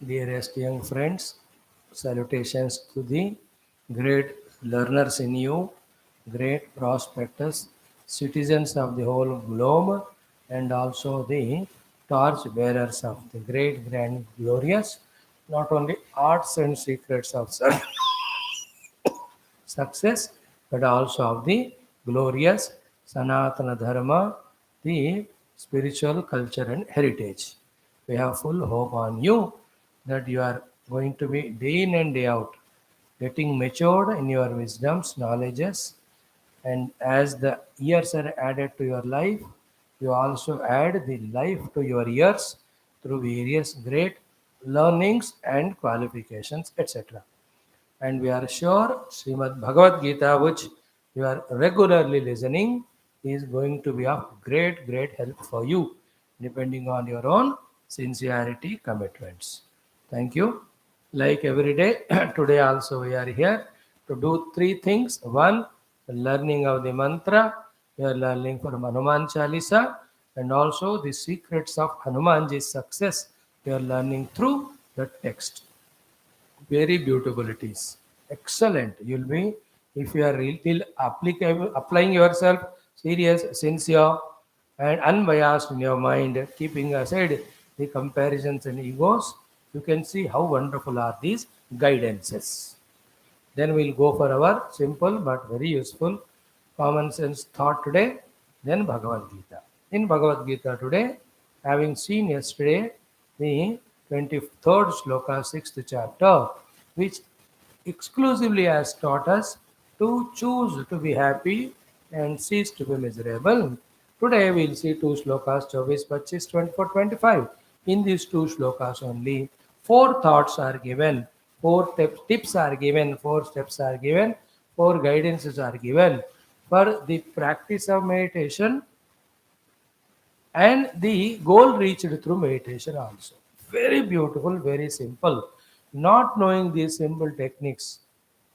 Dearest young friends, salutations to the great learners in you, great prospectors, citizens of the whole globe, and also the torch bearers of the great, grand, glorious, not only arts and secrets of success, but also of the glorious Sanatana Dharma, the spiritual culture and heritage. We have full hope on you that you are going to be day in and day out getting matured in your wisdoms, knowledges, and as the years are added to your life, you also add the life to your years through various great learnings and qualifications, etc. And we are sure Srimad Bhagavad Gita, which you are regularly listening, is going to be of great, great help for you, depending on your own sincerity commitments. Thank you. Like every day, today also we are here to do three things. One, learning of the mantra. We are learning from Hanuman Chalisa, and also the secrets of Hanumanji's success. We are learning through the text. Very beautiful it is. Excellent. You'll be, if you are really applicable, applying yourself serious, sincere, and unbiased in your mind, keeping aside the comparisons and egos, you can see how wonderful are these guidances. Then we'll go for our simple but very useful common sense thought today. Then Bhagavad Gita. In Bhagavad Gita today, having seen yesterday the 23rd shloka, 6th chapter, which exclusively has taught us to choose to be happy and cease to be miserable. Today we'll see two slokas, 24, 25, 24, 25. In these two slokas only, four thoughts are given, four tips are given, four steps are given, four guidances are given for the practice of meditation and the goal reached through meditation also. Very beautiful, very simple. Not knowing these simple techniques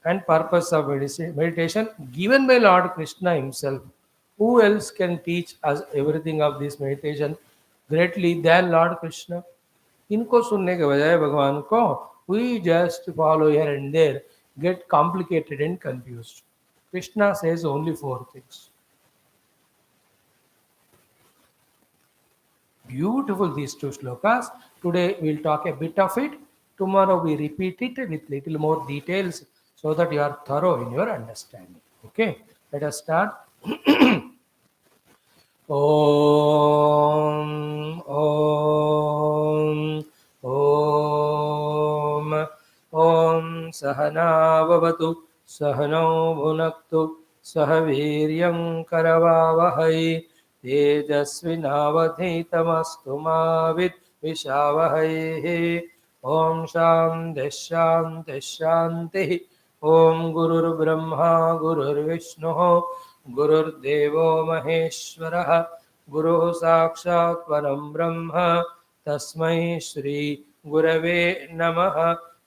and purpose of meditation given by Lord Krishna himself, who else can teach us everything of this meditation greatly than Lord Krishna? इनको सुनने के बजाय भगवान को we just follow here and there, get complicated and confused. Krishna says only four things. Beautiful these two slokas. Today we'll talk a bit of it. Tomorrow we repeat it with little more details so that you are thorough in your understanding. Okay, let us start. Om Om Om Om Sahana Vavatu Sahano Bhunaktu Sahaviryam Karavavahai तेजस्विनावधीतमस्तु मा विद्विषावहैः ॐ शान्तिः शान्तिः शान्तिः ॐ गुरुर्ब्रह्मा गुरुर्विष्णुः गुरुर्देवो महेश्वरः गुरुः साक्षात् परं ब्रह्म तस्मै श्री गुरवे नमः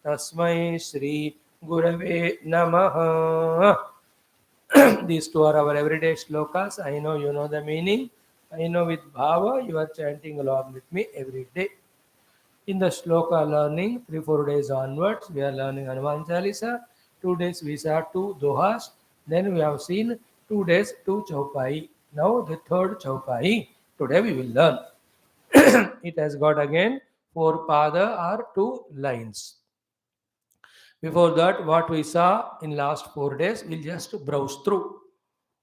तस्मै श्री गुरवे नमः. These two are our everyday shlokas. I know you know the meaning. I know with bhava you are chanting along with me every day. In the shloka learning, 3-4 days onwards, we are learning Hanuman Chalisa. 2 days we saw 2 dohas. Then we have seen 2 days 2 chaupai. Now the third chaupai. Today we will learn. It has got again 4 pada or 2 lines. Before that, what we saw in last 4 days, we'll just browse through.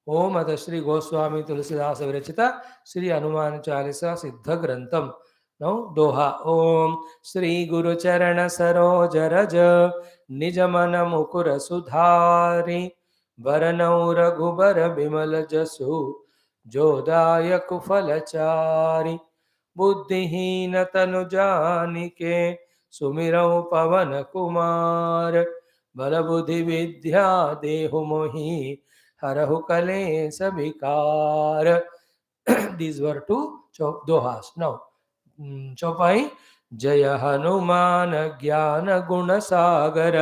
Om Atha Shri Goswami Tulasidasa Virachita Shri Hanuman Chalisa Siddha Grantham. Now, Doha. Om Shri Guru Charana Saroja Raja Nijamana Mukura Sudhari Varanau Raghubara Bimala Jasu Jodaya Kufalachari Buddhihina Tanu Janike सुमिरौ पवन कुमार बल बुद्धि विद्या देहु मोहि हरहु कलेश विकार. These were two dohas. Now chaupai. जय हनुमान ज्ञान गुण सागर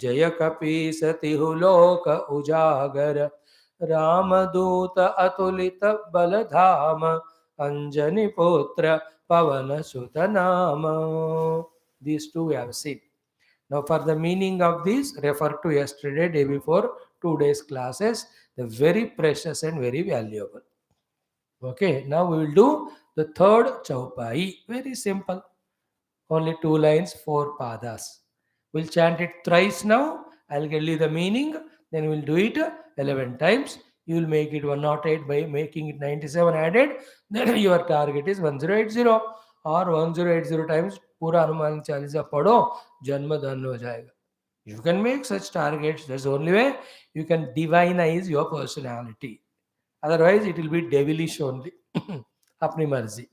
जय कपीस तिहु लोक उजागर रामदूत अतुलित बल धाम अंजनी पुत्र पवन सुत नाम. These two we have seen. Now, for the meaning of this, refer to yesterday, day before, 2 days classes. They're very precious and very valuable. Okay, now we will do the third chaupai. Very simple. Only 2 lines, 4 padas. We'll chant it thrice now. I'll tell you the meaning. Then we'll do it 11 times. You will make it 108 by making it 97 added. Then your target is 1080 or 1080 times पूरा हनुमान चालीसा पढ़ो जन्म धन हो जाएगा. You can make such targets. That's the only way you can divinize your personality. Otherwise, it will be devilish only. अपनी मर्जी.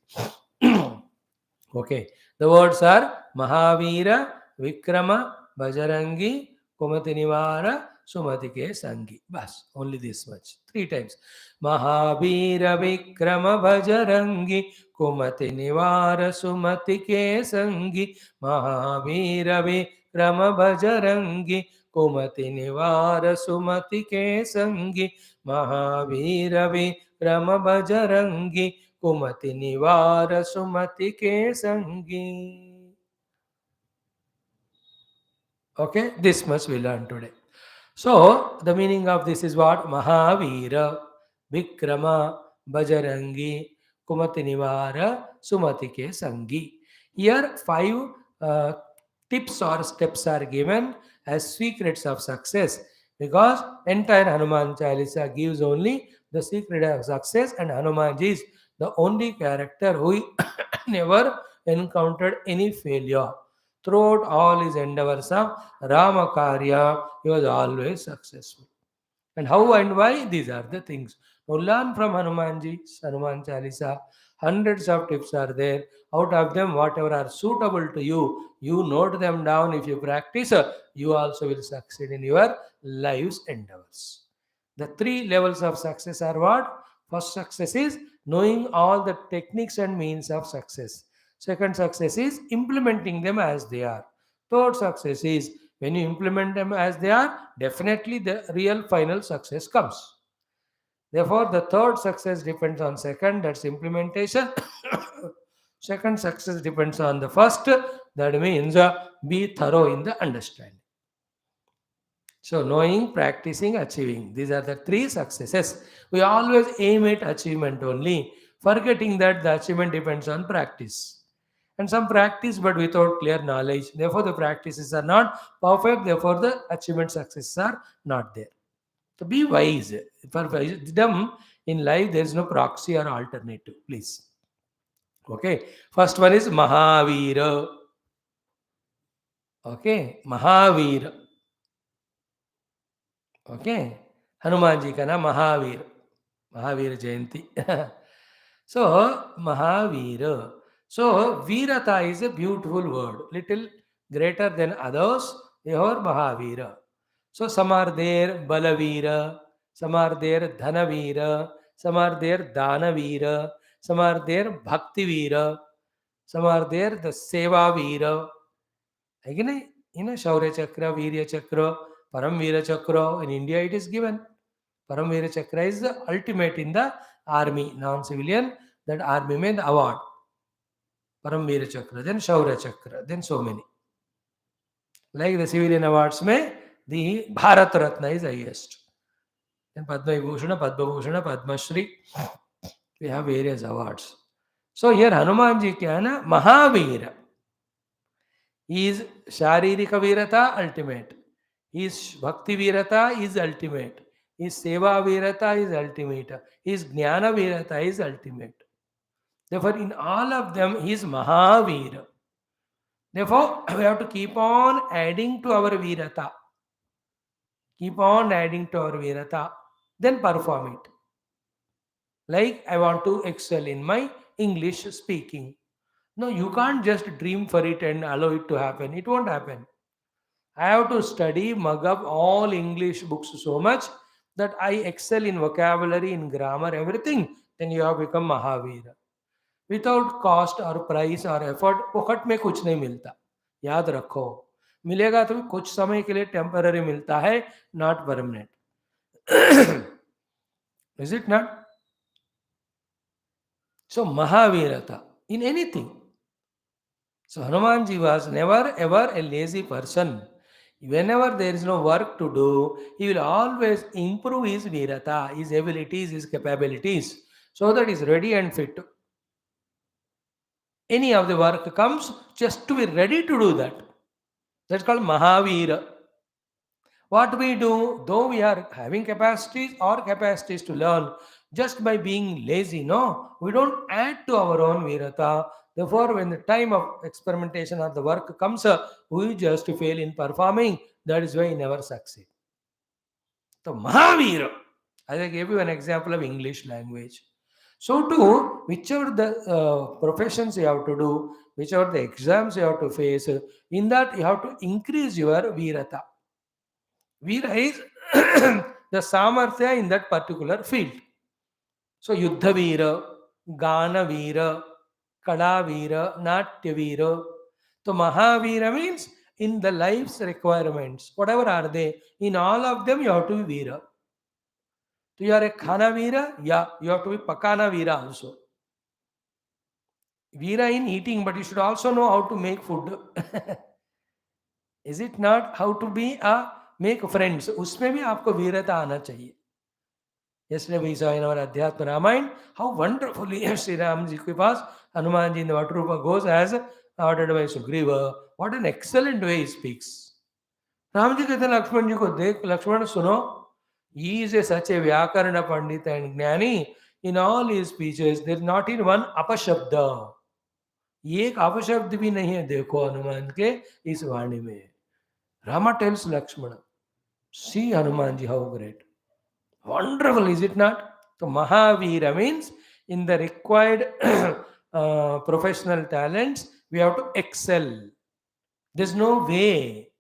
Okay. The words are Mahavira, Vikrama, Bajarangi, Kumati Nivara, Sumatike Sangi. Bas, only this much. 3 times. Mahavira, Vikrama, Bajarangi, Kumati Nivara, Sumatike Sangi. Mahavira, Vikrama, Bajarangi, Kumati Nivara, Sumatike Sangi. Mahavira, Vikrama, Bajarangi, कुमति निवार सुमति के संगी. Okay, this much we learn today. So, the meaning of this is what? Mahavira, Vikrama, Bajarangi, Kumati Nivara, Sumati ke Sangi. Here, 5 tips or steps are given as secrets of success, because entire Hanuman Chalisa gives only the secret of success, and Hanuman is the only character who never encountered any failure. Throughout all his endeavors of Ramakarya, he was always successful. And how and why? These are the things. Now learn from Hanumanji's Hanuman Chalisa. Hundreds of tips are there. Out of them, whatever are suitable to you, you note them down. If you practice, you also will succeed in your life's endeavors. The 3 levels of success are what? First success is knowing all the techniques and means of success. Second success is implementing them as they are. Third success is when you implement them as they are, definitely the real final success comes. Therefore, the third success depends on second, that's implementation. Second success depends on the first, that means be thorough in the understanding. So, knowing, practicing, achieving. These are the 3 successes. We always aim at achievement only, forgetting that the achievement depends on practice. And some practice, but without clear knowledge. Therefore, the practices are not perfect. Therefore, the achievement successes are not there. So, be wise. For wisdom in life, there is no proxy or alternative. Please. Okay. First one is Mahavira. Okay. Mahavira. Okay Hanuman ji का नाम Mahavir Mahavir Jayanti so Mahavir so वीरता is a beautiful word, little greater than others. Therefore Mahavira. So some are there Balavira, some are there Dhanavira, some are there Danavira, some are there Bhaktivira, some are there the Seva Veera. Again, Shaurya Chakra, Virya Chakra, Param Veera Chakra. In India, it is given. Param Veera Chakra is the ultimate in the army, non-civilian. That army made the award. Param Veera Chakra, then Shaurya Chakra, then so many. Like the civilian awards, the Bharat Ratna is highest. Then Padma Vibhushana, Padma Bhushana, Padma Shri. We have various awards. So here Hanuman ji kya hai na? Mahavira. His Sharirika Virata ultimate. His Bhakti Virata is ultimate. His Seva Virata is ultimate. His Jnana Virata is ultimate. Therefore, in all of them, he is Mahavira. Therefore, we have to keep on adding to our Virata. Keep on adding to our Virata. Then perform it. Like, I want to excel in my English speaking. No, you can't just dream for it and allow it to happen. It won't happen. I have to study, mug up all English books so much that I excel in vocabulary, in grammar, everything. Then you have become Mahavira. Without cost or price or effort, फोकट में कुछ नहीं मिलता. याद रखो. मिलेगा तो कुछ समय के लिए टेम्पररी मिलता है, not permanent. Is it not? So Mahavirata in anything. So Hanumanji was never ever a lazy person. Whenever there is no work to do, he will always improve his virata, his abilities, his capabilities, so that he is ready and fit. Any of the work comes, just to be ready to do that. That's called Mahavira. What we do, though we are having capacities or capacities to learn, just by being lazy, no, we don't add to our own virata. Therefore, when the time of experimentation or the work comes, we just fail in performing. That is why we never succeed. So, Mahavira. As I gave you an example of English language. So, too, whichever the professions you have to do, whichever the exams you have to face, in that you have to increase your virata. Veera is the samarthya in that particular field. So Yuddha Veera, Gana Veera, Kala Veera, Natya Veera. So Mahavira means in the life's requirements, whatever are they, in all of them you have to be Veera. So you are a Khana Veera, yeah, you have to be Pakana Veera also. Veera in eating, but you should also know how to make food. Is it not? How to be a make friends, उसमें भी आपको वीरता आना चाहिए. Yesterday we saw in our Adhyatma Ramayana how wonderfully Sri Ramji Kripas, Hanumanji in the Vatarupa goes as ordered by Sugriva. What an excellent way he speaks. Ramji कहते हैं लक्ष्मण जी को देख लक्ष्मण सुनो. He is such a Vyakarana Pandit and Jnani. In all his speeches there is not in one apashabda. एक अपशब्द भी नहीं है देखो हनुमान के इस वाणी में. Rama tells Lakshmana, see Hanuman ji how great. Wonderful, is it not? So Mahavira means in the required professional talents, we have to excel. There's no way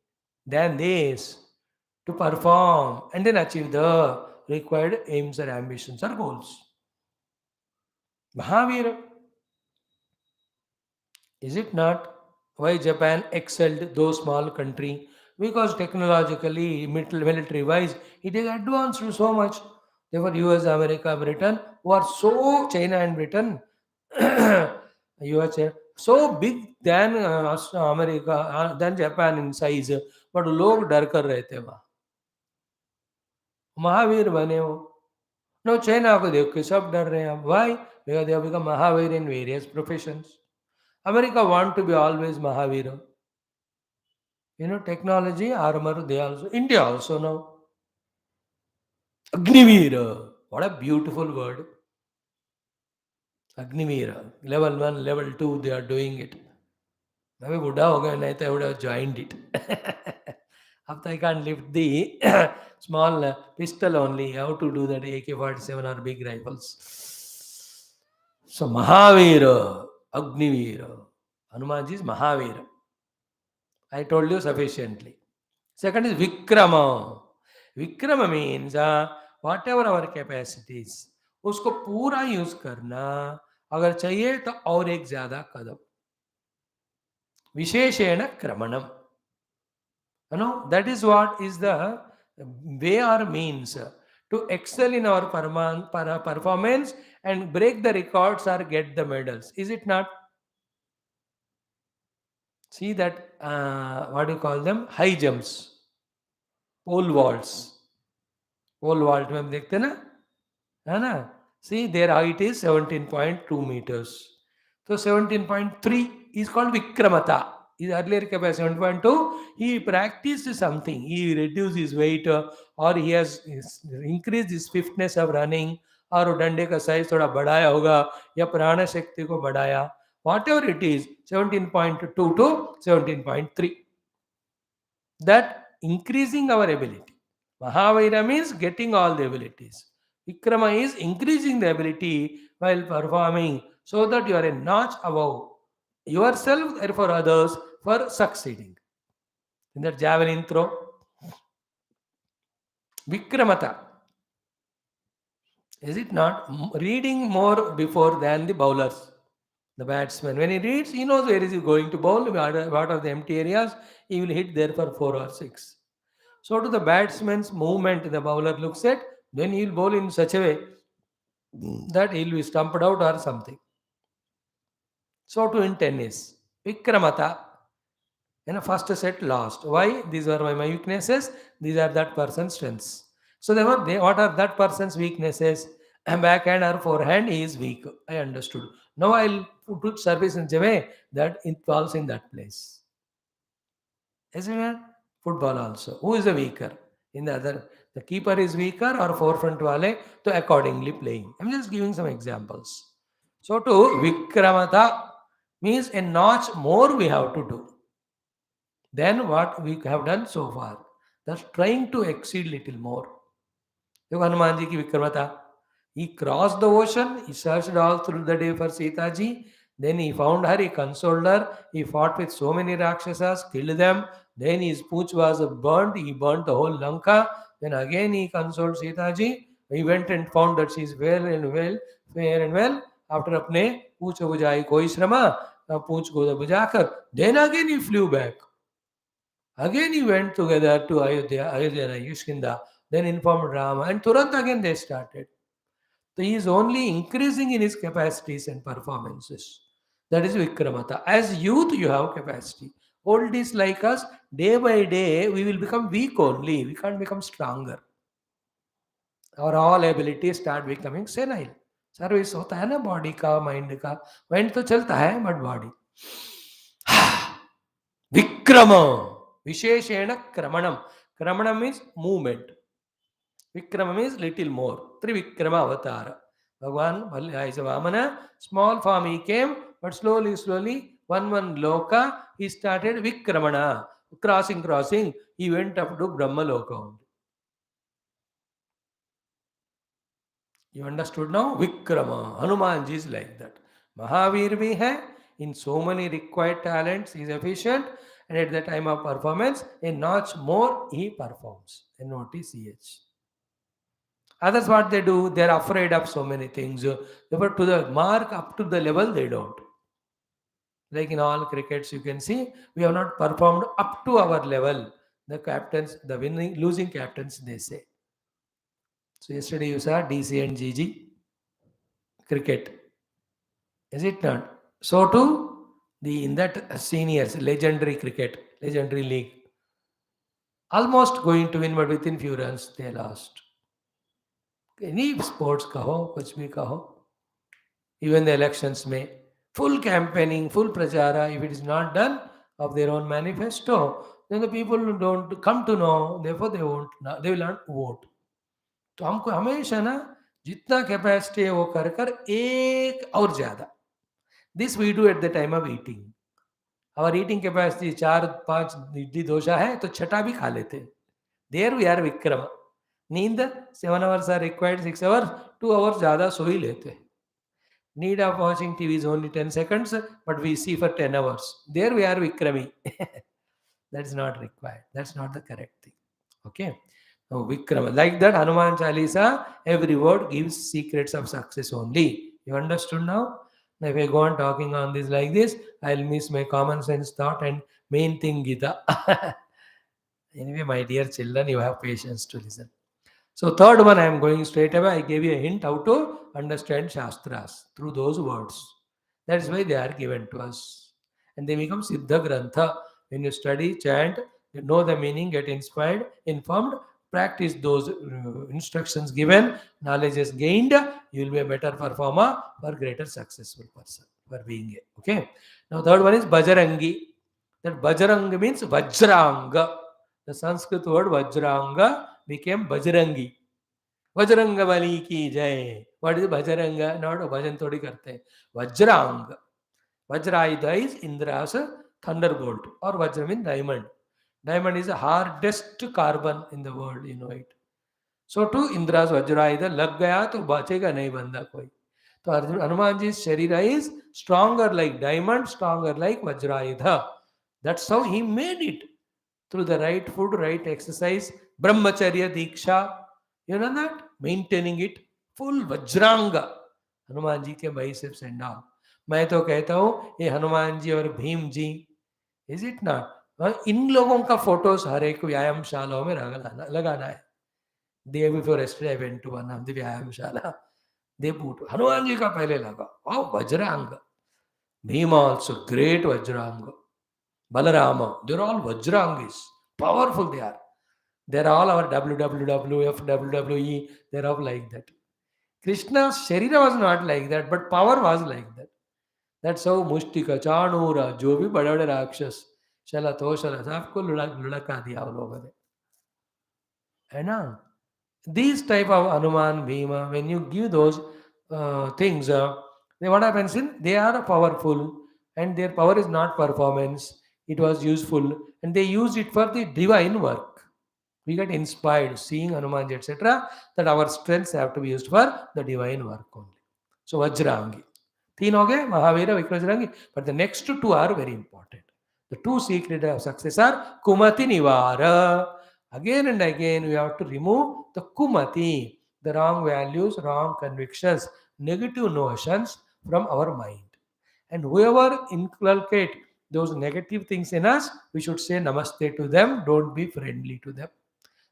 than this to perform and then achieve the required aims or ambitions or goals. Mahavira, is it not? Why Japan excelled those small country? Because technologically, military wise, it is advanced so much. Therefore, US, America, Britain, who are so China and Britain, US, so big than America, than Japan in size. But लोग डर कर रहे थे वहाँ. महावीर बने वो. No, China को देख के सब डर रहे हैं. Why? Because they have become Mahavir in various professions. America want to be always Mahavira. You know, technology, armor, they also, India also now. Agnivira. What a beautiful word. Agnivira. Level 1, level 2, they are doing it. Maybe Buddha ho gaya, nahi to I would have joined it. After I can't lift the small pistol only. How to do that AK-47 or big rifles. So Mahavira, Agnivira. Hanumanji is Mahavira. I told you sufficiently. Second is Vikrama. Vikrama means whatever our capacities, उसको पूरा use करना. अगर चाहिए तो और एक ज्यादा कदम. विशेषेण क्रमणम. You know, that is what is the way or means to excel in our performance and break the records or get the medals. Is it not? See that, what do you call them? High jumps, pole vaults. Pole vault में हम देखते ना, है ना? See, their height is 17.2 meters. So 17.3 is called Vikramata. His earlier capacity 7.2, he practiced something. He reduced his weight or he has increased his swiftness of running और वो डंडे का साइज थोड़ा बढ़ाया होगा या प्राण शक्ति को बढ़ाया. Whatever it is, 17.2 to 17.3. That increasing our ability. Mahavira means getting all the abilities. Vikrama is increasing the ability while performing so that you are a notch above yourself, therefore others, for succeeding. In the javelin throw, Vikramata. Is it not? Reading more before than the bowlers. The batsman, when he reads, he knows where is he going to bowl, what are the empty areas, he will hit there for 4 or 6. So to the batsman's movement, the bowler looks at, then he will bowl in such a way that he will be stumped out or something. So too in tennis. Vikramata. In a first set lost. Why? These are my weaknesses. These are that person's strengths. So therefore, what are that person's weaknesses? And backhand or forehand he is weak. I understood. Now I'll put service in a way that it falls in that place. Isn't it? Football also. Who is the weaker? In the other, the keeper is weaker or forefront wale, to accordingly playing. I'm just giving some examples. So to Vikramata means a notch more we have to do than what we have done so far. Thus trying to exceed little more. देखो हनुमान जी की विक्रमता. He crossed the ocean, he searched all through the day for Sita ji. Then he found her, he consoled her, he fought with so many Rakshasas, killed them. Then his pooch was burnt, he burnt the whole Lanka. Then again he consoled Sita ji. He went and found that she is well and well, fair and well. After अपने पूछ बुझाई कोई श्रमा, पूछ को बुझाकर, then again he flew back. Again he went together to Ayodhya, Yushkinda, then informed Rama, and Turant again they started. So he is only increasing in his capacities and performances. That is Vikramata. As youth, you have capacity. Old is like us, day by day, we will become weak only. We can't become stronger. Our all abilities start becoming senile. Service होता है ना body का mind का. Mind तो चलता है but body. विक्रम विशेषेण क्रमणम. क्रमणम means movement. Vikrama means little more. Trivikrama avatar. Bhagwan is a Vamana. Small form he came, but slowly, one loka, he started Vikramana. Crossing. He went up to Brahma Loka. You understood now? Vikrama. Hanumanji is like that. Mahavir bhi hai. In so many required talents, he is efficient. And at the time of performance, a notch more he performs. NOTCH. Others, what they do, they are afraid of so many things. Therefore, to the mark up to the level, they don't. Like in all crickets, you can see, we have not performed up to our level. The captains, the losing captains, they say. So yesterday you saw DC and GG cricket. Is it not? So too, in that seniors, legendary cricket, legendary league, almost going to win, but within few runs, they lost. Any sports kaho, kuch bhi kaho. Even the elections may. Full campaigning, full prachara, if it is not done of their own manifesto, then the people don't come to know, therefore they will not vote. तो हमको हमेशा ना जितना capacity है वो कर कर एक और ज्यादा. This we do at the time of eating. Our eating capacity 4-5 idli dosa है तो छठा भी खा लेते. There we are Vikram. नींद 7 hours are required, 6 hours, 2 hours ज्यादा सो ही लेते. Need of watching TV is only 10 seconds, but we see for 10 hours. There we are Vikrami. That's not required. That's not the correct thing. Okay. Now, Vikrama. Like that, Hanuman Chalisa, every word gives secrets of success only. You understood now? Now, if I go on talking on this like this, I'll miss my common sense thought and main thing, Geetha. Anyway, my dear children, you have patience to listen. So third one, I am going straight away. I gave you a hint how to understand Shastras through those words. That's why they are given to us. And they become Siddha Grantha. When you study, chant, you know the meaning, get inspired, informed, practice those instructions given, knowledge is gained, you will be a better performer or greater successful person for being a. Okay. Now third one is Bajarangi. That Bajaranga means Vajranga. The Sanskrit word Vajranga became Bajrangi. Vajranga Bali ki jai. What is Bajranga? Not a bhajan thodi karte. Vajranga. Vajrayudha is Indra's thunderbolt, or Vajra means diamond. Diamond is the hardest carbon in the world, you know it. So to Indra's Vajrayudha lag gaya to bachega nahi banda koi. So Hanumanji's Sharira is stronger like diamond, stronger like Vajrayudha. That's how he made it. Through the right food, right exercise, brahmacharya diksha, you know that? Maintaining it, full vajranga. Hanuman ji के biceps and all. मैं तो कहता हूँ ये हनुमान जी और Bhim ji, is it not? इन लोगों का photos हर एक व्यायामशालाओं में लगाना है. Day before yesterday I went to one of the व्यायामशाला. They put हनुमान जी का पहले लगा. Wow, vajranga. Bhima also great Vajranga. Balarama, they're all Vajrangis. Powerful they are. They're all our WWF, WWE, they're all like that. Krishna's Sharira was not like that, but power was like that. That's how Mushtika, Chanura, जो भी बड़े बड़े राक्षस शला तो शला सबको लुढ़का दिया उन लोगों ने, है ना? These type of Hanuman, Bhima, when you give those things, then what happens in they are powerful and their power is not performance. It was useful and they use it for the divine work. We get inspired seeing Hanuman, etc. That our strengths have to be used for the divine work only. So Vajrangi. तीन हो गए Mahavir विक्रमजरंगी, but the next two are very important. The two secret of success are Kumati Nivara. Again and again, we have to remove the Kumati, the wrong values, wrong convictions, negative notions from our mind. And whoever inculcate those negative things in us, we should say namaste to them, don't be friendly to them.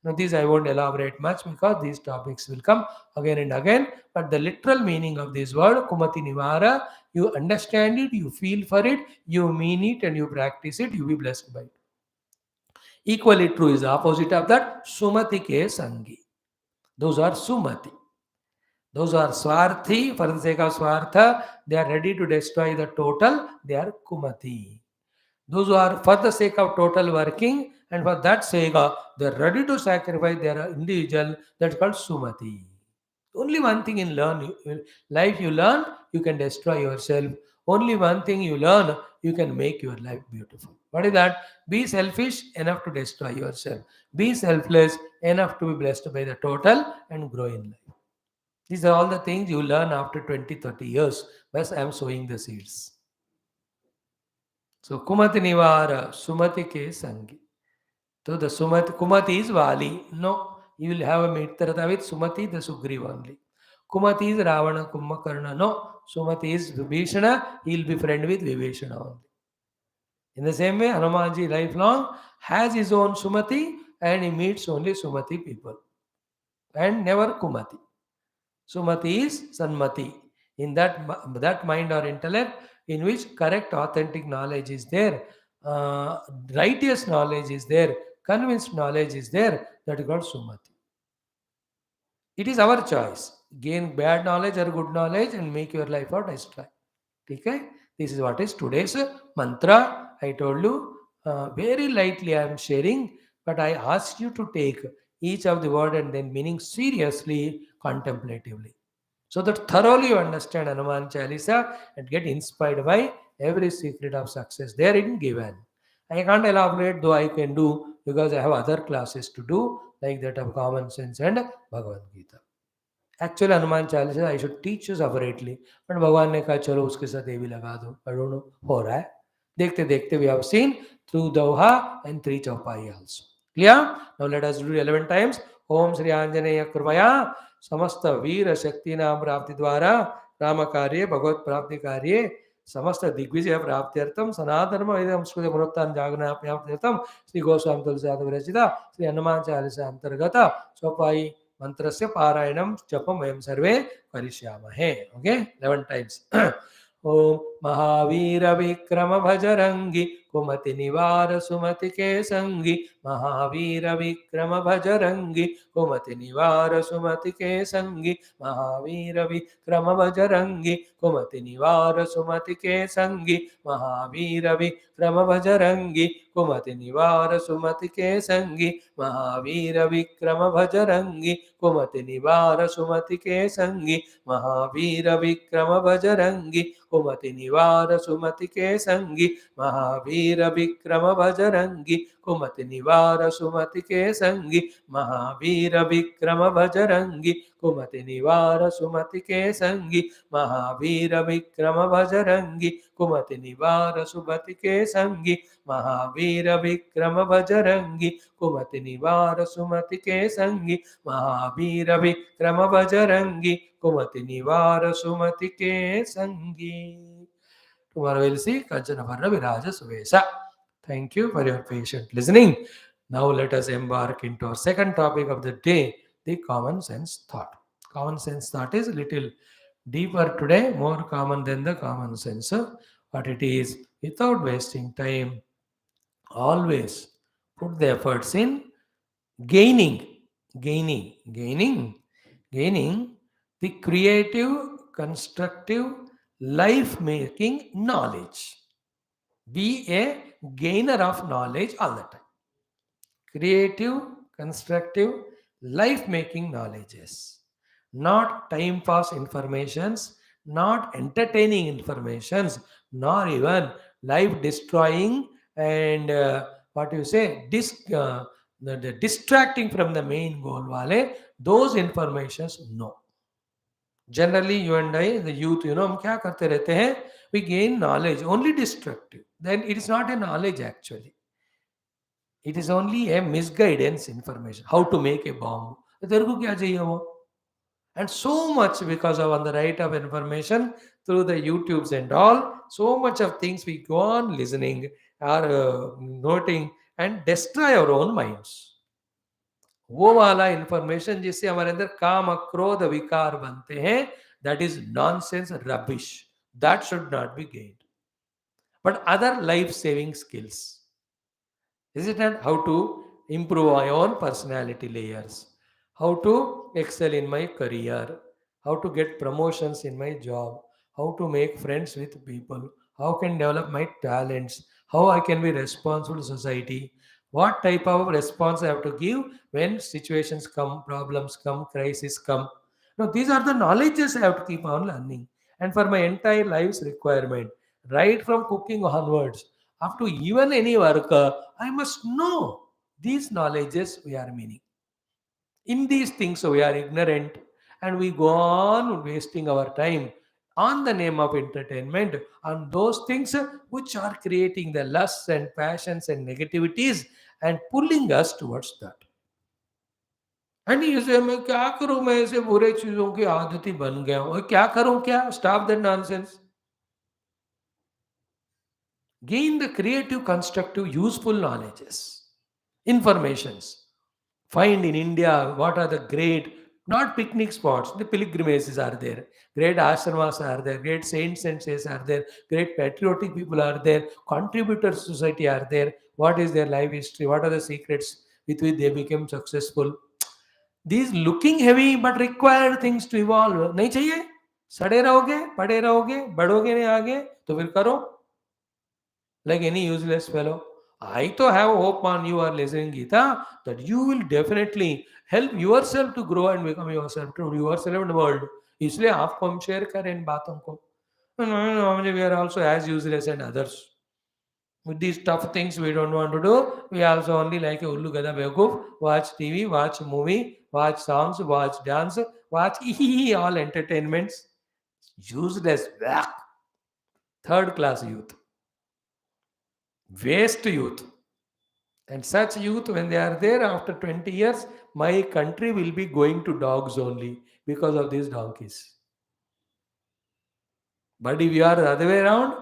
Now, these I won't elaborate much because these topics will come again and again. But the literal meaning of this word, Kumati Nivara, you understand it, you feel for it, you mean it, and you practice it, you will be blessed by it. Equally true is the opposite of that, Sumati Ke Sangi. Those are Sumati. Those are Swarthi, for the sake of Swartha, they are ready to destroy the total, they are Kumati. Those who are for the sake of total working and for that sake they are ready to sacrifice their individual, that's called Sumati. Only one thing in life you learn, you can destroy yourself. Only one thing you learn, you can make your life beautiful. What is that? Be selfish enough to destroy yourself. Be selfless enough to be blessed by the total and grow in life. These are all the things you learn after 20, 30 years. Thus, I am sowing the seeds. So, Kumati Nivara, Sumati Ke Sangi. So, the Kumati is Vali. No, you will have a Mitrata with Sumati, the Sugriva only. Kumati is Ravana, Kumbhakarna. No, Sumati is Vibhishana. He will be friend with Vibhishana only. In the same way, Hanumanji lifelong has his own Sumati and he meets only Sumati people and never Kumati. Sumati is Sanmati. In that mind or intellect in which correct, authentic knowledge is there, righteous knowledge is there, convinced knowledge is there, that is called Sumati. It is our choice. Gain bad knowledge or good knowledge and make your life out destroy. Okay? This is what is today's mantra. I told you very lightly I am sharing, but I ask you to take each of the word and then meaning seriously, contemplatively. So that thoroughly you understand Hanuman Chalisa and get inspired by every secret of success there in given. I can't elaborate, though I can do because I have other classes to do, like that of common sense and Bhagavad Gita. Actually, Hanuman Chalisa I should teach you separately, but भगवान ने कहा चलो उसके साथ ये भी लगा दो. I don't know, हो रहा है. देखते देखते we have seen through Doha and three Chaupai also. Clear? Now let us do 11 times. ओम श्री आंजनेय कृपया समस्त वीर शक्ति नाम प्राप्ति द्वारा राम कार्य भगवत प्राप्ति कार्य समस्त दिग्विजय प्राप्त्यर्थम सनातनम संस्कृत पुनरुत्थान जागरण प्राप्त्यर्थम श्री गोस्वामी तुलसी विरचित श्री हनुमान चालीसा अंतर्गत चौपाई मंत्रस्य पारायणं जपं वयं सर्वे करिष्यामहे. Okay, 11 times. ओम महावीर विक्रम भजरंगी कुमति निवार सुमति के संगी. महावीर विक्रम भजरंगी कुमति निवार सुमति के संगी. महावीर विक्रम भजरंगी कुमति निवार सुमति के संगी. महावीर विक्रम भजरंगी कुमति निवार सुमति के संगी. महावीर विक्रम भजरंगी कुमति निवार सुमति के संगी. महावीर विक्रम भजरंगी कुमति निवार सुमति के संगी. महावीर विक्रम भजरंगी कुमति निवार सुमति के संगी. महावीर विक्रम भजरंगी कुमति निवार सुमति के संगी. महावीर विक्रम भजरंगी कुमति निवार सुमति के संगी. महावीर विक्रम भजरंगी कुमति निवार सुमति के संगी. महावीर विक्रम भजरंगी कुमति निवार सुमति के संगी. Tomorrow we'll see Kanchana Varna Viraja Suvesa. Thank you for your patient listening. Now let us embark into our second topic of the day, the common sense thought. Common sense thought is a little deeper today, more common than the common sense. what it is without wasting time. Always put the efforts in gaining, gaining, gaining the creative, constructive, life making knowledge. Be a gainer of knowledge all the time. Creative, constructive, life making knowledges. Not time pass informations, not entertaining informations, nor even life destroying and what you say, the distracting from the main goal. Wale, those informations, no. Generally, you and I, the youth, हम क्या करते रहते हैं? We gain knowledge, only destructive. Then it is not a knowledge actually. It is only a misguidance information. How to make a bomb. तेरे को क्या चाहिए वो? And so much because of on the right of information through the YouTubes and all, so much of things we go on listening or noting and destroy our own minds. वो वाला information जिससे हमारे अंदर काम क्रोध विकार बनते हैं, that is nonsense rubbish. That should not be gained. But other life saving skills, is it not? How to improve my own personality layers, how to excel in my career, how to get promotions in my job, how to make friends with people, how can develop my talents, how I can be responsible to society, what type of response I have to give when situations come, problems come, crises come. Now these are the knowledges I have to keep on learning, and for my entire life's requirement, right from cooking onwards up to even any worker, I must know these knowledges we are meaning. In these things we are ignorant, and we go on wasting our time on the name of entertainment on those things which are creating the lusts and passions and negativities and pulling us towards that. And you say, मैं क्या करूं, मैं ऐसे बुरे चीजों की आदती बन गया हूं, क्या करूं क्या? Stop that nonsense. Gain the creative, constructive, useful knowledges, informations. Find in India what are the great, not picnic spots, the pilgrimages are there, great ashramas are there, great saints and saints are there, great patriotic people are there, contributors to society are there. What is their life history? What are the secrets with which they became successful? These looking heavy but required things to evolve. नहीं चाहिए? सड़े रहोगे, पड़े रहोगे, बढ़ोगे नहीं आगे, तो फिर करो like any useless fellow. I to have hope on you are listening, Geetha, that you will definitely help yourself to grow and become yourself to yourself in the world. इसलिए आपको हम शेयर करें इन बातों को. We are also as useless as others. With these tough things we don't want to do, we also only like a ullu gada begoof, watch TV, watch movie, watch songs, watch dance, watch all entertainments. Useless, third class youth. Waste youth. And such youth, when they are there after 20 years, my country will be going to dogs only because of these donkeys. But if you are the other way around,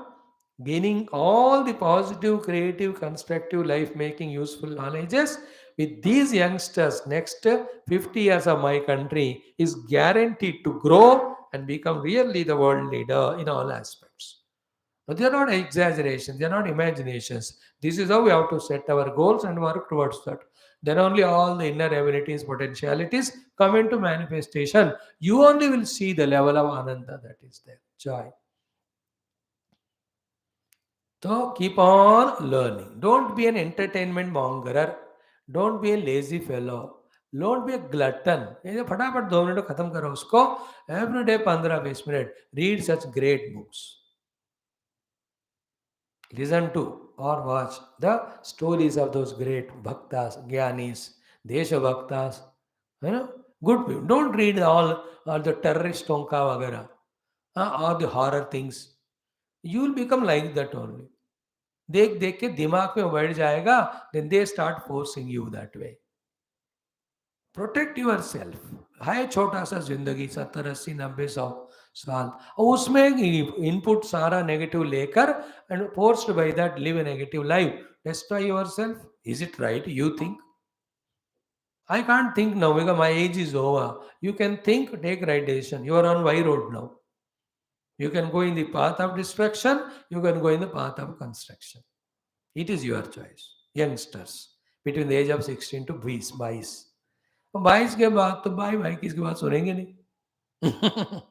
gaining all the positive, creative, constructive, life making, useful knowledges with these youngsters, next 50 years of my country is guaranteed to grow and become really the world leader in all aspects. No, they are not exaggerations, they are not imaginations. This is how we have to set our goals and work towards that. Then only all the inner abilities, potentialities come into manifestation. You only will see the level of ananda that is there, joy. So keep on learning. Don't be an entertainment mongerer. Don't be a lazy fellow. Don't be a glutton. ये फटाफट 2 minute खत्म करो उसको. Every day 15-20 minutes. Read such great books. Listen to or watch the stories of those great bhaktas, gyanis, desha bhaktas, good people. Don't read all the terrorist tonka vagara, or the horror things. You will become like that only. देख देख के दिमाग में बैठ जाएगा, then they start forcing you that way. Protect your self. है छोटा सा जिंदगी 70-80-90-100 साल, और उसमें इनपुट सारा नेगेटिव लेकर and forced by that live A negative life, destroy your self. Is it right? You think? I can't think now because my age is over. You can think, take right decision. You are on Y road now. You can go in the path of destruction, you can go in the path of construction. It is your choice. Youngsters, between the age of 16 to 22, 22 के बाद तो भाई भाई किसकी बात सुनेंगे नहीं.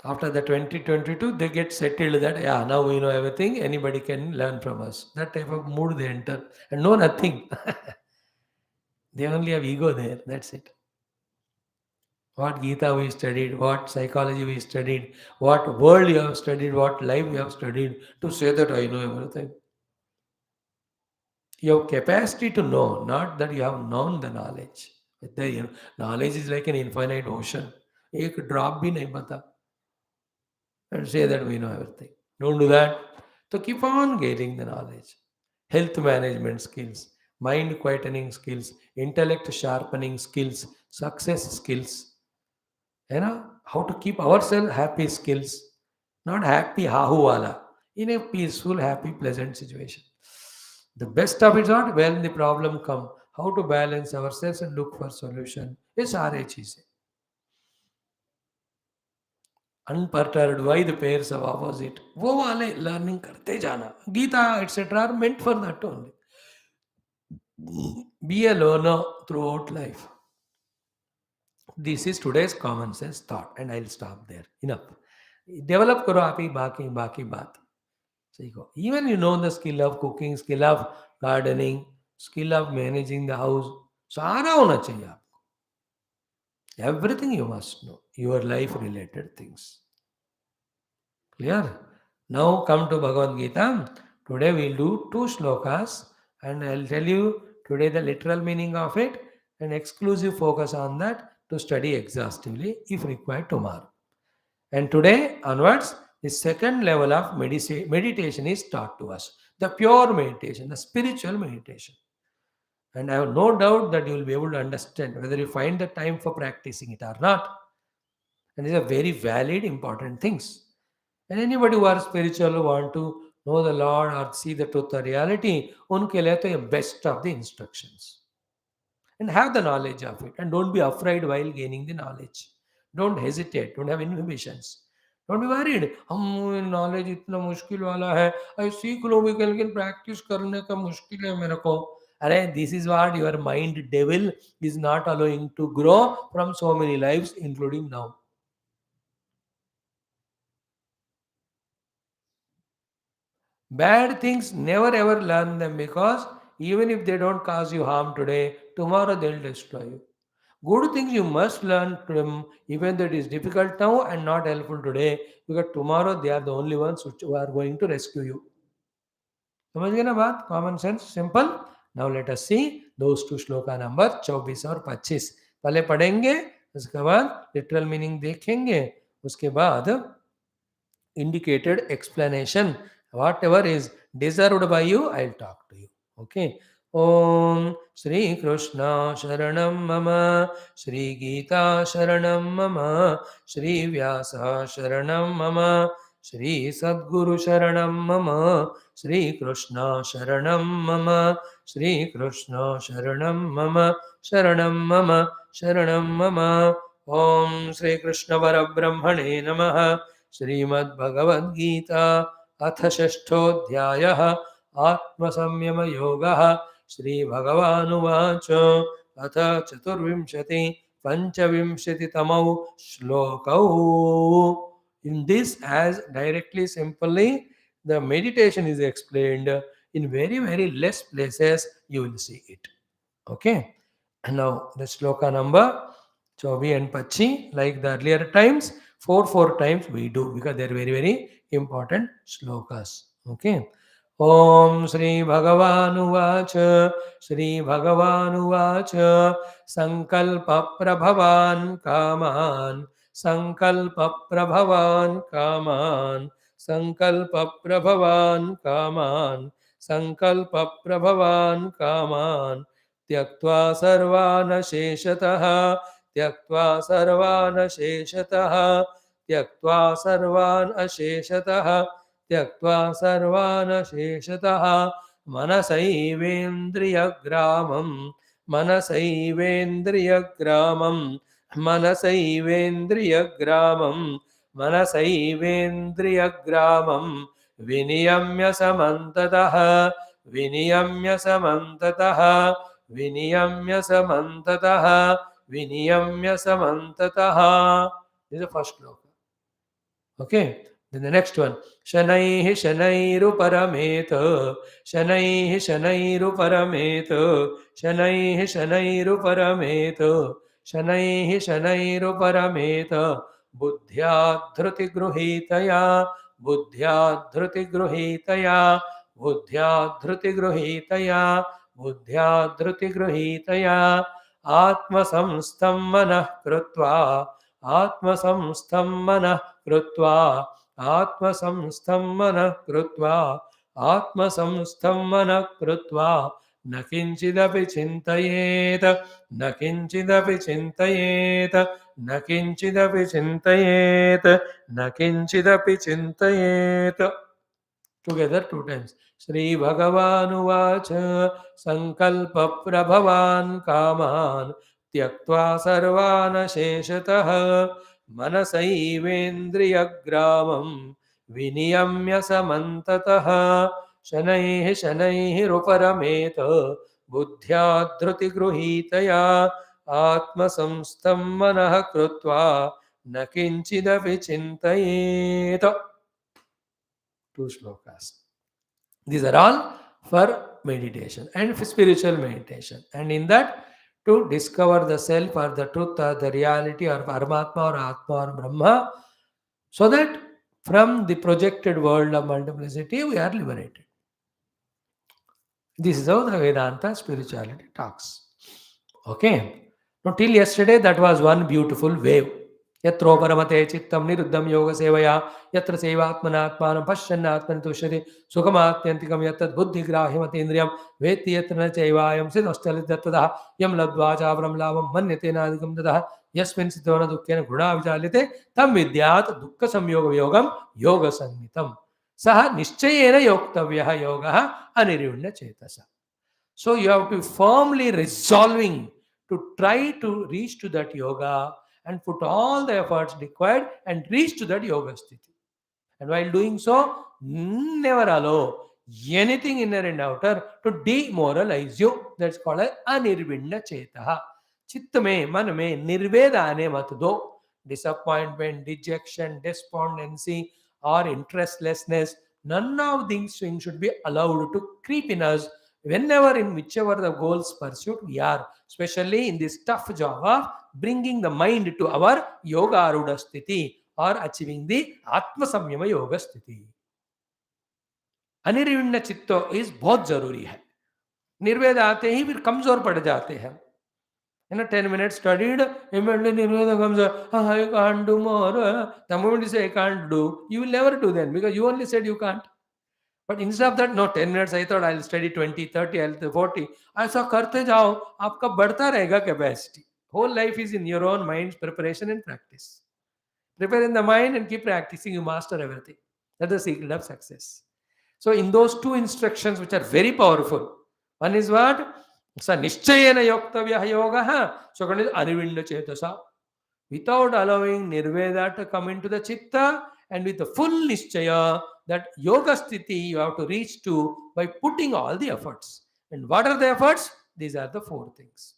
After the 2022, they get settled that, yeah, now we know everything, anybody can learn from us. That type of mood they enter and know nothing. They only have ego there, that's it. What Geetha we studied, what psychology we studied, what world you have studied, what life you have studied, to say that I know everything. You have capacity to know, not that you have known the knowledge. Knowledge is like an infinite ocean. एक drop भी नहीं पता. And say that we know everything. Don't do that. So keep on gaining the knowledge. Health management skills, mind quietening skills, intellect sharpening skills, success skills. How to keep ourselves happy skills. Not happy hahu wala. In a peaceful, happy, pleasant situation. The best of it is not when the problem come. How to balance ourselves and look for solution. ये सारे चीजें. Unperturbed by the pairs of opposite. वो वाले learning करते जाना. Gita etc. are meant for that only. Be a learner throughout life. This is today's common sense thought, and I'll stop there. Enough. Develop करो आप ही बाकी बात. सीखो. Even you know the skill of cooking, skill of gardening, skill of managing the house. सारा होना चाहिए आपको. Everything you must know. Your life related things. Clear? Now come to Bhagavad Gita. Today we'll do 2 shlokas and I'll tell you today the literal meaning of it and exclusive focus on that to study exhaustively if required tomorrow. And today onwards, the second level of meditation is taught to us. The pure meditation, the spiritual meditation. And I have no doubt that you will be able to understand whether you find the time for practicing it or not. And these are very valid, important things. And anybody who are spiritual, who want to know the Lord or see the truth or reality, unke liye to ye best of the instructions. And have the knowledge of it. And don't be afraid while gaining the knowledge. Don't hesitate. Don't have inhibitions. Don't be worried. हम knowledge इतना मुश्किल वाला है. I सीख लो भी लेकिन practice करने का मुश्किल है मेरे को. अरे, this is what your mind devil is not allowing to grow from so many lives, including now. Bad things, never ever learn them because even if they don't cause you harm today, tomorrow they'll destroy you. Good things you must learn from even though it is difficult now and not helpful today because tomorrow they are the only ones who are going to rescue you. समझ गए ना बात? Common sense, simple. Now let us see those 2 shloka number 24 और 25. पहले पढ़ेंगे, उसके बाद literal meaning देखेंगे, उसके बाद indicated explanation. Whatever is deserved by you, I'll talk to you. Okay. Om Shri Krishna Sharanam Mama, Shri Geetha Sharanam Mama, Shri Vyasa Sharanam Mama, Shri Sadguru Sharanam Mama, Shri Krishna Sharanam Mama, Shri Krishna Sharanam Mama, Sharanam Mama, Sharanam Mama. Om Shri Krishna Parabrahmane Namaha. Shrimad Bhagavad Gita अथ षष्ठोऽध्यायः आत्मसंयमयोगः श्रीभगवानुवाच अथ चतुर्विंशति पंचविंशतितमौ श्लोकौ. In this, as directly, simply, the meditation is explained in very, very less places you will see it. Okay. Now the shloka number 24 and 25, like the earlier times, 4 times we do because they are very, very important shlokas. Okay. Om Shri Bhagavan Uvacha Sankalpa Prabhavan Kaman Sankalpa Prabhavan Kaman Sankalpa Prabhavan Kaman Sankalpa Prabhavan Kaman त्यक्त्वा सर्वान् शेषतः त्यक्त्वा सर्वान् शेषतः त्यक्त्वा सर्वान् अशेषतः त्यक्त्वा सर्वान् शेषतः मनसैवेन्द्रियग्रामं मनसैवेन्द्रियग्रामं मनसैवेन्द्रियग्रामं मनसैवेन्द्रियग्रामं विनियम्य समन्ततः विनियम्य समन्ततः विनियम्य समन्ततः विनियम्य समन्ततः. This is the first sloka. Okay, then the next one. Shanaihi shanairuparameta. Shanaihi shanairuparameta. Shanaihi shanairuparameta. Shanaihi shanairuparameta. Buddhyadhruti gruhitaya. Buddhyadhruti gruhitaya. Buddhyadhruti gruhitaya. Buddhyadhruti gruhitaya. Atma samstam manah krutva. Atma samstam manah कृत्वा आत्मसंस्थं मनः कृत्वा आत्मसंस्थं मनः कृत्वा न किंचिदपि चिन्तयेत् न किंचिदपि चिन्तयेत् न किंचिदपि चिन्तयेत् न किंचिदपि चिन्तयेत्. Together two times. Shri Bhagavanuvacha Sankalpa Prabhavan Kaman Tyaktva Sarvana Sheshatah Manasaivendriyagramam Viniyamya Samantatah Shanaihi Shanaihi Ruparameta Buddhya Dhruti Gruhitaya Atma Samstam Manah Krutva Nakinchidapi Chintayeta. Two slokas. These are all for meditation and for spiritual meditation. And in that, to discover the self or the truth or the reality or Paramatma or Atma or Brahma, so that from the projected world of multiplicity we are liberated. This is how the Vedanta spirituality talks. Okay. Now, till yesterday, that was one beautiful wave. Yatro paramate chittam niruddham yoga sevaya yatra sevatmanatmanam pashyannatman tushati sukhamatyantikam yatat buddhi grahyamatindriyam veti yatra na chaivayam siddhastalidattadaha yam ladvacha brahmlavam manyate nadikam dadaha yasmin siddhona dukkhena guna vijalite tam vidyat dukkha samyoga yogam yoga sangitam saha nischayena yoktavyaha yogaha anirivya chetasa. So you have to be firmly resolving to try to reach to that yoga and put all the efforts required and reach to that yoga sthiti. And while doing so, never allow anything inner and outer to demoralize you. That's called as anirvinna chetaha. Chitta mein, man mein, nirveda ane mat do. Disappointment, dejection, despondency, or interestlessness, none of these things should be allowed to creep in us whenever in whichever the goals pursued we are, especially in this tough job of bringing the mind to our yoga aruda sthiti or achieving the atma samyama yoga sthiti. अनिर्विण्ण चित्तो is बहुत जरूरी है. निर्वेद आते ही फिर कमजोर पड़ जाते हैं. 10 minutes studied, immediately nirveda comes, I can't do more. The moment you say I can't do, you will never do then because you only said you can't. But instead of that, no, 10 minutes I thought I'll study 20, 30, I'll do 40. ऐसा करते जाओ, आपका बढ़ता रहेगा capacity. Whole life is in your own mind's preparation and practice. Prepare in the mind and keep practicing, you master everything. That's the secret of success. So in those two instructions which are very powerful, one is what? Sa nischayena yoktavya yoga. Second is arivinda chetasa. Without allowing nirveda to come into the chitta and with the full nischaya, that yoga sthiti you have to reach to by putting all the efforts. And what are the efforts? These are the four things.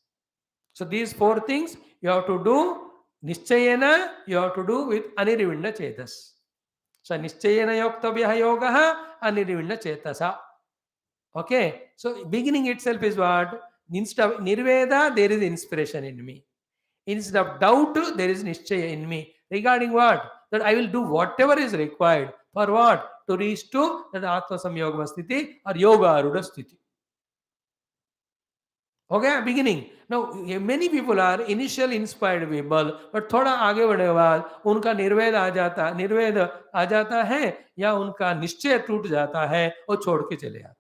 So these four things you have to do nischayena, you have to do with anirvinda chetas. So nischayena yoktavya yoga anirvinda chetasa. Okay, so beginning itself is what? Instead of nirveda, there is inspiration in me. Instead of doubt, there is nischaya in me. Regarding what? That I will do whatever is required. For what? To reach to that Atma Samyogama Sthiti or Yoga Aruda Sthiti. Okay, beginning. Now, many people are initially inspired people, but थोड़ा आगे बढ़ने के बाद उनका निर्वेद आ जाता है या उनका निश्चय टूट जाता है और छोड़ के चले आते.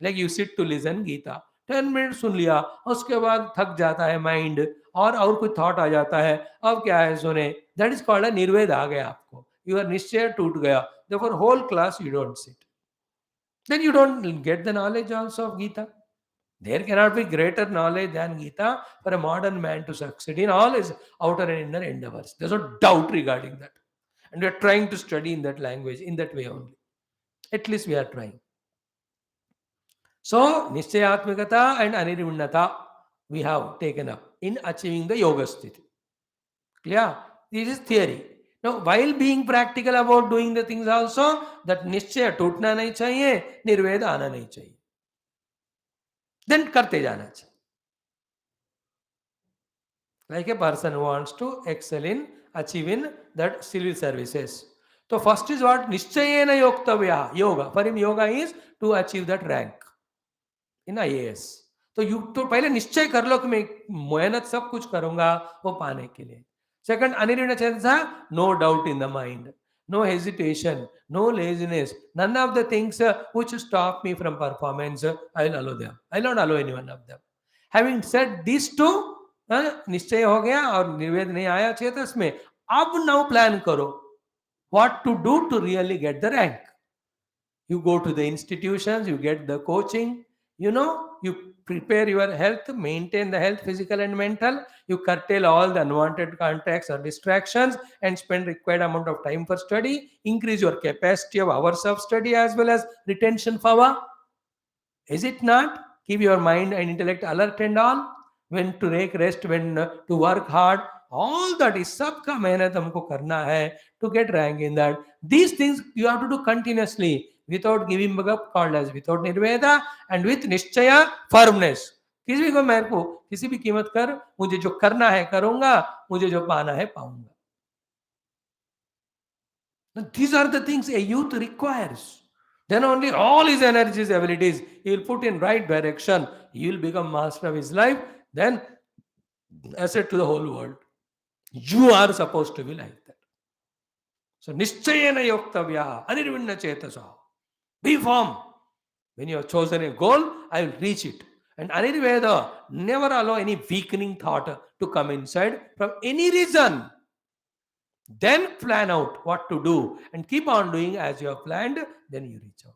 Like you sit to listen Geetha, 10 minutes सुन लिया, उसके बाद थक जाता है माइंड और कोई थॉट आ जाता है, अब क्या है सुने. दैट इज कॉल्ड अ निर्वेद आ गया आपको, योर निश्चय टूट गया. Therefore whole class you don't sit, then you don't get the knowledge also of Geetha. There cannot be greater knowledge than Gita for a modern man to succeed in all his outer and inner endeavors. There's no doubt regarding that. And we are trying to study in that language, in that way only. At least we are trying. So, Nishchayatmikata and Anirvinnata we have taken up in achieving the yoga sthiti. Clear? This is theory. Now, while being practical about doing the things also, that Nishchaya टूटना नहीं चाहिए, निर्वेद आना नहीं चाहिए. Then करते जाना चाहिए. Like a person wants to excel in achieving that civil services. So first is what? Nishchayena yoktavya, yoga. For him, yoga is to achieve that rank in IAS. तो युग तो पहले निश्चय कर लो कि मैं मेहनत सब कुछ करूंगा वो पाने के लिए. Second, anirvina cheta, no doubt in the mind, no hesitation, no laziness, none of the things which stop me from performance. I will allow them. I will not allow any one of them. Having said these two, निश्चय हो गया और निर्वेद नहीं आया चेतस में. अब now plan करो what to do to really get the rank. You go to the institutions, you get the coaching, you prepare your health, maintain the health, physical and mental. You curtail all the unwanted contacts or distractions and spend required amount of time for study. Increase your capacity of hours of study as well as retention power. Is it not? Keep your mind and intellect alert and all. When to take rest, when to work hard. All that is सबका मेहनत हमको करना है to get rank in that. These things you have to do continuously without giving up, called as without nirveda and with निश्चय firmness. किसी भी को मेरे को किसी भी कीमत कर मुझे जो करना है करूंगा, मुझे जो पाना है पाऊंगा. Now, these are the things a youth requires. Then only all his energies, abilities, he will put in right direction. He will become master of his life. Then asset to the whole world. You are supposed to be like that. So, Nishchayena yoktavya, anirvinna chetasa. Be firm. When you have chosen a goal, I will reach it. And Anirveda, never allow any weakening thought to come inside from any reason. Then plan out what to do and keep on doing as you have planned, then you reach out.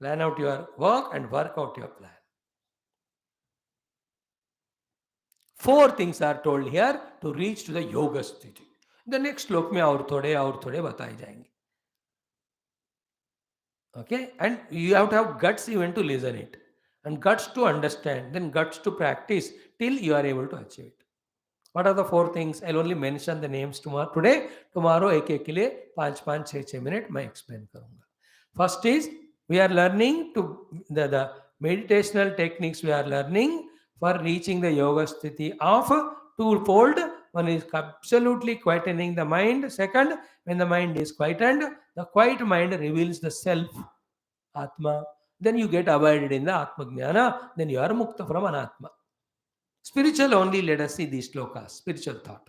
Plan out your work and work out your plan. 4 things are told here to reach to the yoga sthiti. The next श्लोक में और थोड़े बताए जाएंगे. Okay, and you have to have guts even to listen it, and guts to understand, then guts to practice till you are able to achieve it. What are the 4 things? I'll only mention the names tomorrow. Today, tomorrow एक के लिए 5-5, 6-6 minute मैं explain करूँगा. First is we are learning to the meditational techniques we are learning for reaching the yoga sthiti of twofold. One is absolutely quietening the mind. Second, when the mind is quietened, the quiet mind reveals the self, Atma. Then you get abided in the Atma Jnana. Then you are mukta from Anatma. Spiritual only, let us see these shlokas. Spiritual thought.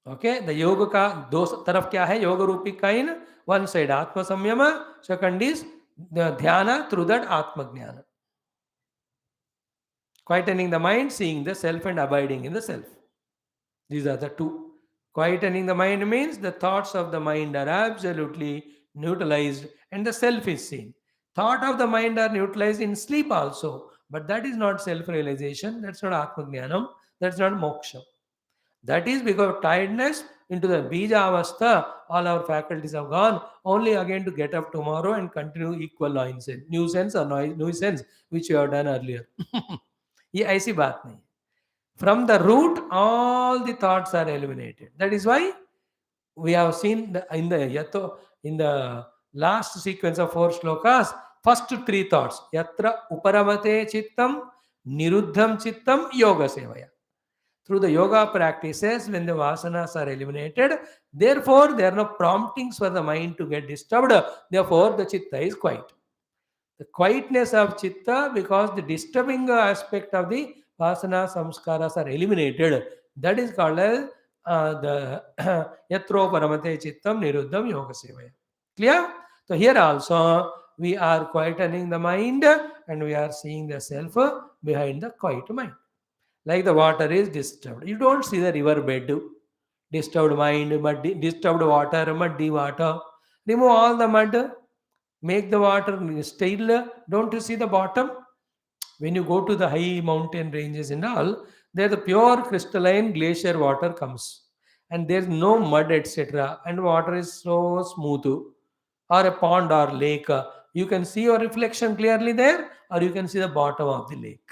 Okay, the yoga ka दो तरफ क्या है? Yoga रूपी Kine. One side Atma Samyama. Second is the dhyana through that Atma Jnana. Quietening the mind, seeing the self and abiding in the self. These are the 2. Quietening the mind means the thoughts of the mind are absolutely neutralized and the self is seen. Thought of the mind are neutralized in sleep also. But that is not self-realization. That's not Atma Jnanam. That's not moksha. That is because of tiredness into the bija avastha. All our faculties have gone. Only again to get up tomorrow and continue equal nuisance or nuisance which you have done earlier. ये ऐसी बात नहीं. From the root, all the thoughts are eliminated. That is why we have seen in the last sequence of 4 shlokas, first 3 thoughts. Yatra uparamate chittam, niruddham chittam, yoga sevaya. Through the yoga practices, when the vasanas are eliminated, therefore there are no promptings for the mind to get disturbed. Therefore, the chitta is quiet. The quietness of chitta, because the disturbing aspect of the vasana samskaras are eliminated. That is called as the yatro paramate chittam niruddham yoga sevaya. Clear? So here also we are quietening the mind and we are seeing the self behind the quiet mind. Like the water is disturbed. You don't see the river bed. Disturbed mind, disturbed water, muddy water. Remove all the mud. make the water still. Don't you see the bottom? When you go to the high mountain ranges and all, there the pure crystalline glacier water comes, and there's no mud, etc. And water is so smooth, or a pond or lake. You can see your reflection clearly there, or you can see the bottom of the lake.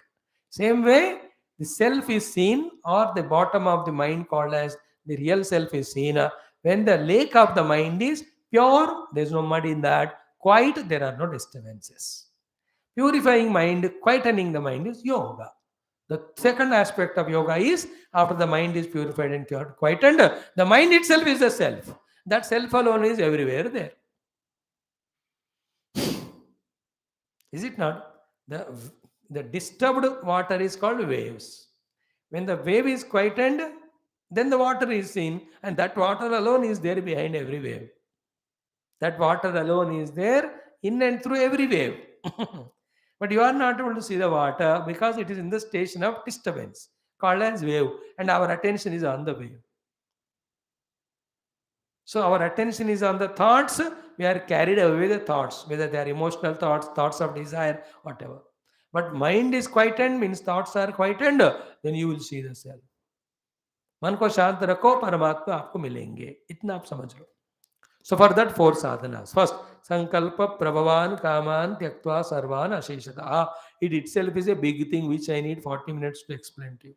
Same way, the self is seen, or the bottom of the mind called as the real self is seen. When the lake of the mind is pure, there's no mud in that. Quiet, there are no disturbances. Purifying mind, quietening the mind is yoga. The second aspect of yoga is after the mind is purified and quietened, the mind itself is the self. That self alone is everywhere there. Is it not? The disturbed water is called waves. When the wave is quietened, then the water is seen, and that water alone is there behind every wave. That water alone is there in and through every wave. But you are not able to see the water because it is in the station of disturbance called as wave, and our attention is on the wave. So our attention is on the thoughts. We are carried away with the thoughts, whether they are emotional thoughts, thoughts of desire, whatever. But mind is quietened, means thoughts are quietened, then you will see the self. मन को शांत रखो, परमात्मा आपको मिलेंगे. इतना आप समझ लो. So for that, 4 sadhanas. First, sankalpa prabhavan kaman tyaktva sarvan asheshata. It itself is a big thing which I need 40 minutes to explain to you.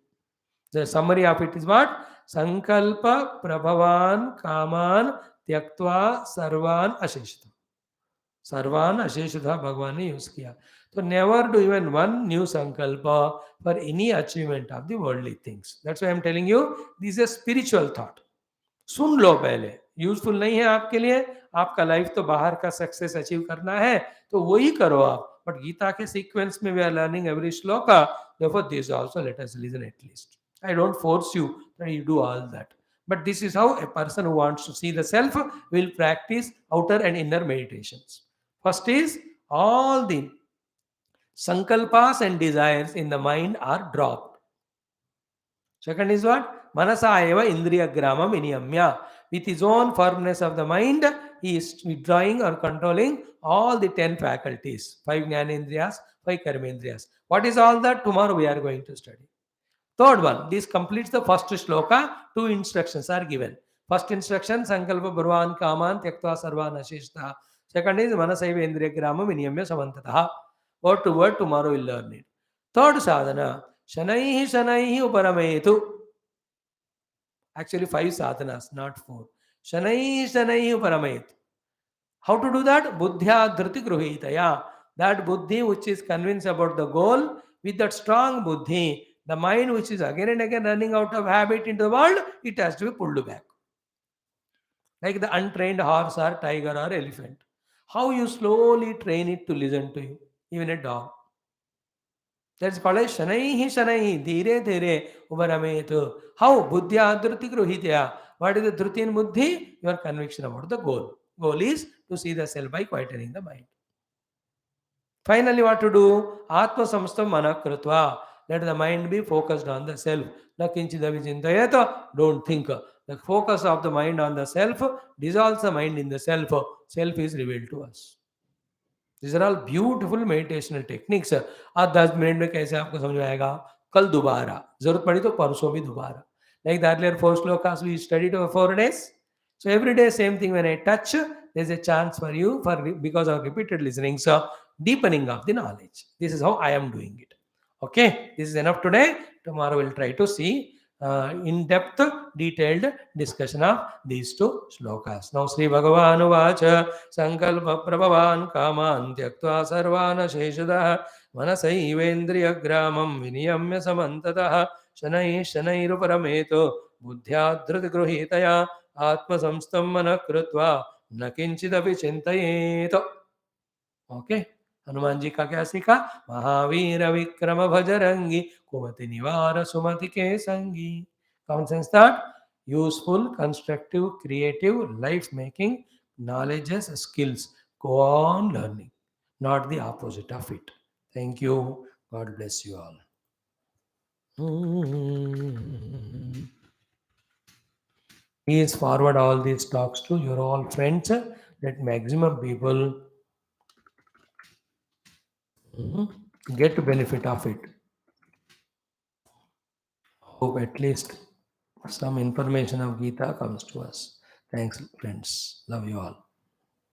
The summary of it is what? Sankalpa prabhavan kaman tyaktva sarvan asheshata. Sarvan asheshata Bhagavan ne use kiya. So never do even one new sankalpa for any achievement of the worldly things. That's why I am telling you, this is a spiritual thought. सुन लो पहले. Useful नहीं है आपके लिए. आपका life तो बाहर का success achieve करना है, तो वही करो आप. बट गीता के सीक्वेंस में we are learning every shloka. Therefore this also let us listen at least. I don't force you that you do all that, but this is how a person who wants to see the self will practice outer and inner meditations. First is all the sankalpas and desires in the mind are dropped. Second is what? Manasa eva indriya gramam iniyamya. With his own firmness of the mind, he is withdrawing or controlling all the 10 faculties. 5 jnanendriyas, 5 karmendriyas. What is all that? Tomorrow we are going to study. Third one, this completes the first shloka. 2 instructions are given. First instruction, sankalpa bhurvan kaman tyaktva sarvan ashishta. Second is manasaiva indriya gramam iniyamya samantataha. Word to word, tomorrow we'll learn it. Third sadhana, shanaihi shanaihi uparametu. Actually 5 sadhanas, not 4. Shanaihi shanaihi uparametu. How to do that? Buddhya dhriti gruhitaya. That buddhi which is convinced about the goal, with that strong buddhi, the mind which is again and again running out of habit into the world, it has to be pulled back. Like the untrained horse or tiger or elephant. How you slowly train it to listen to you, even a dog. That's called as shanaihi shanaihi, dhire dhire ubarametu. How? Buddhya dhriti gruhitya. What is the dhriti in buddhi? Your conviction about the goal. Goal is to see the self by quietening the mind. Finally, what to do? Atma samstam manakritva. Let the mind be focused on the self. Don't think. The focus of the mind on the self dissolves the mind in the self. Self is revealed to us. These are all beautiful meditational techniques. आज 10 minute में कैसे आपको समझ में आएगा? कल दोबारा, जरूरत पड़ी तो परसों भी दोबारा. Like the earlier 4 shlokas we studied over 4 days. So every day same thing. When I touch, there's a chance for you because of repeated listening. So deepening of the knowledge. This is how I am doing it. Okay, this is enough today. Tomorrow we'll try to see in-depth, detailed discussion of these 2 shlokas. Now Sri Bhagavan Vacha Sankalpa Prabhavan Kaman Tyaktva Sarvana Sheshadaha Manasaivendriya Gramam Viniyamya Samantataha Shanai Shanairuparamito Buddhya Dhriti Gruhitaya Atma Samstam Manakrutva Nakinchidapi Chintayeto. Okay. Hanuman ji का क्या सीखा? महावीर विक्रम भजरंगी कुमति निवार सुमति के संगी. Common sense thought, useful, constructive, creative, life making knowledges, skills. Go on learning, not the opposite of it. Thank you. God bless you all. Please forward all these talks to your all friends, that maximum people get benefit of it. Hope at least some information of Gita comes to us. Thanks, friends. Love you all.